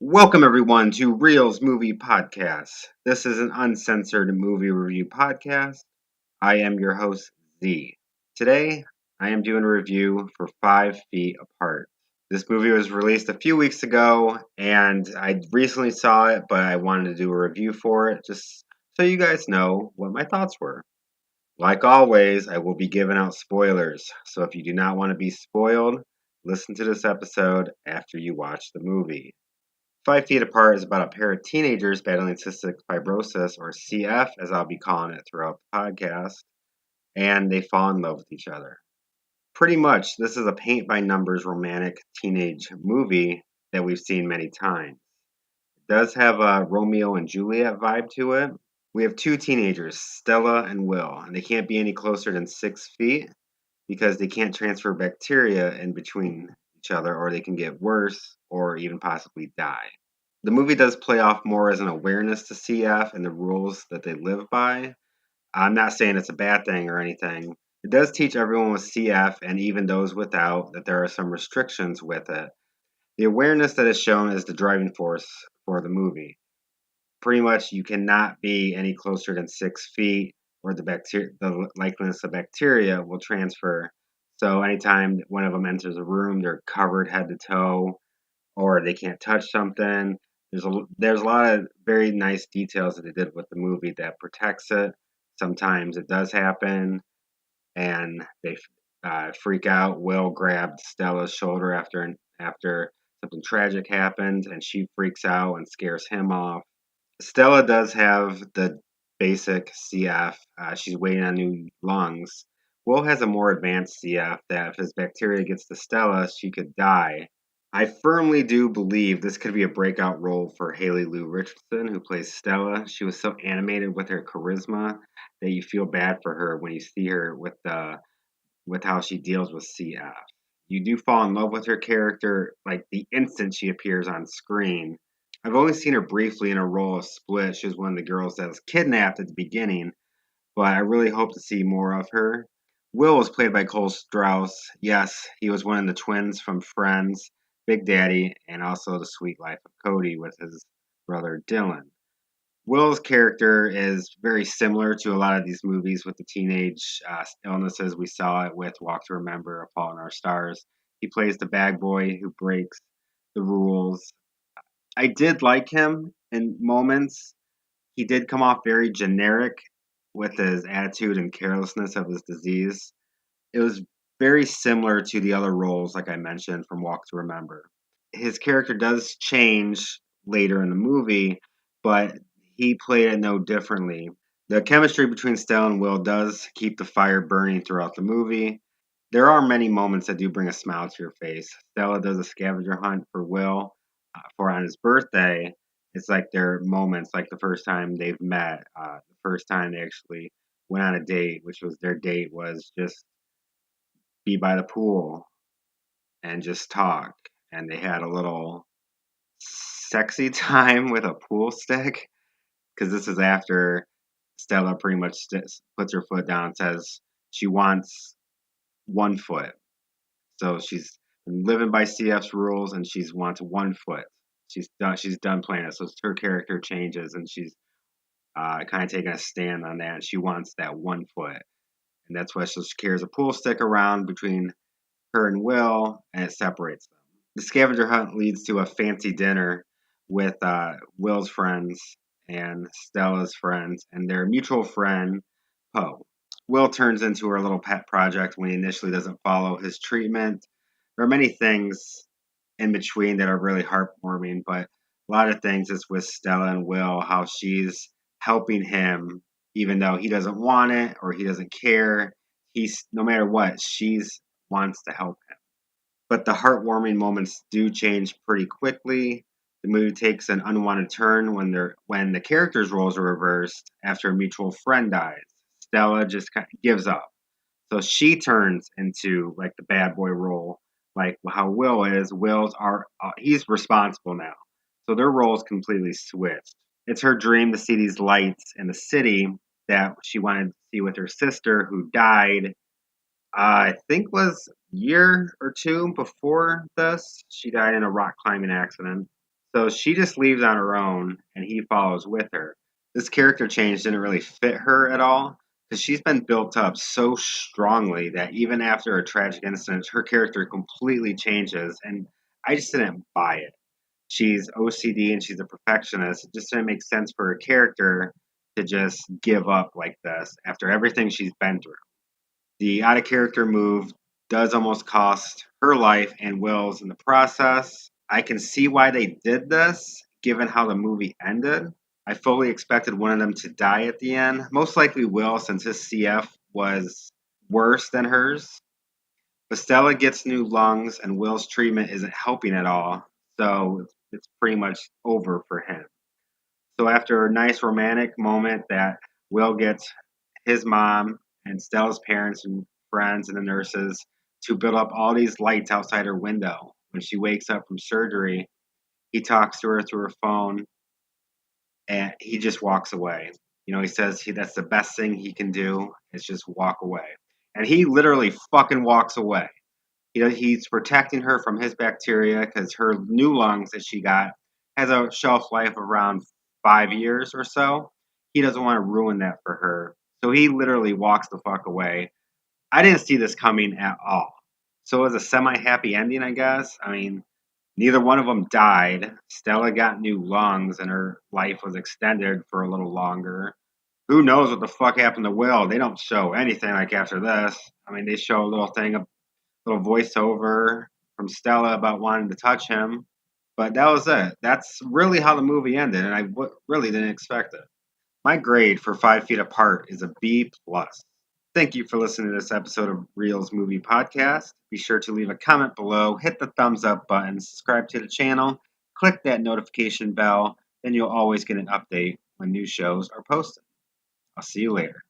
Welcome, everyone, to Reels Movie Podcast. This is an uncensored movie review podcast. I am your host, Z. Today, I am doing a review for 5 Feet Apart. This movie was released a few weeks ago, and I recently saw it, but I wanted to do a review for it just so you guys know what my thoughts were. Like always, I will be giving out spoilers, so if you do not want to be spoiled, listen to this episode after you watch the movie. 5 Feet Apart is about a pair of teenagers battling cystic fibrosis, or CF, as I'll be calling it throughout the podcast, and they fall in love with each other. Pretty much, this is a paint by numbers romantic teenage movie that we've seen many times. It does have a Romeo and Juliet vibe to it. We have two teenagers, Stella and Will, and they can't be any closer than 6 feet because they can't transfer bacteria in between each other, or they can get worse or even possibly die. The movie does play off more as an awareness to CF and the rules that they live by. I'm not saying it's a bad thing or anything. It does teach everyone with CF and even those without that there are some restrictions with it. The awareness that is shown is the driving force for the movie. Pretty much, you cannot be any closer than 6 feet, or the likeliness of bacteria will transfer. So anytime one of them enters a room, they're covered head to toe, or they can't touch something. There's a lot of very nice details that they did with the movie that protects it. Sometimes it does happen, and they freak out. Will grabbed Stella's shoulder after something tragic happened, and she freaks out and scares him off. Stella does have the basic CF. She's waiting on new lungs. Will has a more advanced CF that if his bacteria gets to Stella, she could die. I firmly do believe this could be a breakout role for Lu Richardson, who plays Stella. She was so animated with her charisma that you feel bad for her when you see her with how she deals with CF. You do fall in love with her character like the instant she appears on screen. I've only seen her briefly in a role of Split. She was one of the girls that was kidnapped at the beginning, but I really hope to see more of her. Will was played by Cole Sprouse. Yes, he was one of the twins from Friends, Big Daddy, and also The Sweet Life of Cody with his brother Dylan. Will's character is very similar to a lot of these movies with the teenage illnesses. We saw it with Walk to Remember, A Fault in Our Stars. He plays the bag boy who breaks the rules. I did like him in moments. He did come off very generic with his attitude and carelessness of his disease. It was very similar to the other roles, like I mentioned, from Walk to Remember. His character does change later in the movie, but he played it no differently. The chemistry between Stella and Will does keep the fire burning throughout the movie. There are many moments that do bring a smile to your face. Stella does a scavenger hunt for Will for on his birthday. It's like their moments, like the first time they've met, the first time they actually went on a date, which was their date was just be by the pool and just talk. And they had a little sexy time with a pool stick because this is after Stella pretty much puts her foot down and says she wants 1 foot. So she's been living by CF's rules and she's wants 1 foot. She's done playing it. So her character changes and she's kind of taking a stand on that. And she wants that 1 foot. And that's why she carries a pool stick around between her and Will, and it separates them. The scavenger hunt leads to a fancy dinner with Will's friends and Stella's friends and their mutual friend, Poe. Will turns into her little pet project when he initially doesn't follow his treatment. There are many things in between that are really heartwarming, but a lot of things is with Stella and Will, how she's helping him even though he doesn't want it or he doesn't care. He's no matter what, she's wants to help him. But the heartwarming moments do change pretty quickly. The movie takes an unwanted turn when the characters' roles are reversed after a mutual friend dies. Stella just kind of gives up. So she turns into like the bad boy role, like how Will is. He's responsible now. So their roles completely switched. It's her dream to see these lights in the city that she wanted to see with her sister who died. I think was a year or two before this. She died in a rock climbing accident. So she just leaves on her own and he follows with her. This character change didn't really fit her at all because she's been built up so strongly that even after a tragic incident, her character completely changes. And I just didn't buy it. She's OCD and she's a perfectionist. It just didn't make sense for her character to just give up like this after everything she's been through. The out of character move does almost cost her life and Will's in the process. I can see why they did this, given how the movie ended. I fully expected one of them to die at the end. Most likely Will, since his CF was worse than hers. But Stella gets new lungs, and Will's treatment isn't helping at all. So it's pretty much over for him. So after a nice romantic moment that Will gets his mom and Stella's parents and friends and the nurses to build up all these lights outside her window. When she wakes up from surgery, he talks to her through her phone and he just walks away. He says that's the best thing he can do is just walk away. And he literally fucking walks away. He's protecting her from his bacteria because her new lungs that she got has a shelf life of around 5 years or so. He doesn't want to ruin that for her. So he literally walks the fuck away. I didn't see this coming at all. So it was a semi happy ending, I guess. I mean, neither one of them died. Stella got new lungs and her life was extended for a little longer. Who knows what the fuck happened to Will? They don't show anything like after this. I mean, they show a little voiceover from Stella about wanting to touch him. But that was it. That's really how the movie ended, and I really didn't expect it. My grade for 5 Feet Apart is a B plus. Thank you for listening to this episode of Reels Movie Podcast. Be sure to leave a comment below, hit the thumbs up button, subscribe to the channel, click that notification bell, then you'll always get an update when new shows are posted. I'll see you later.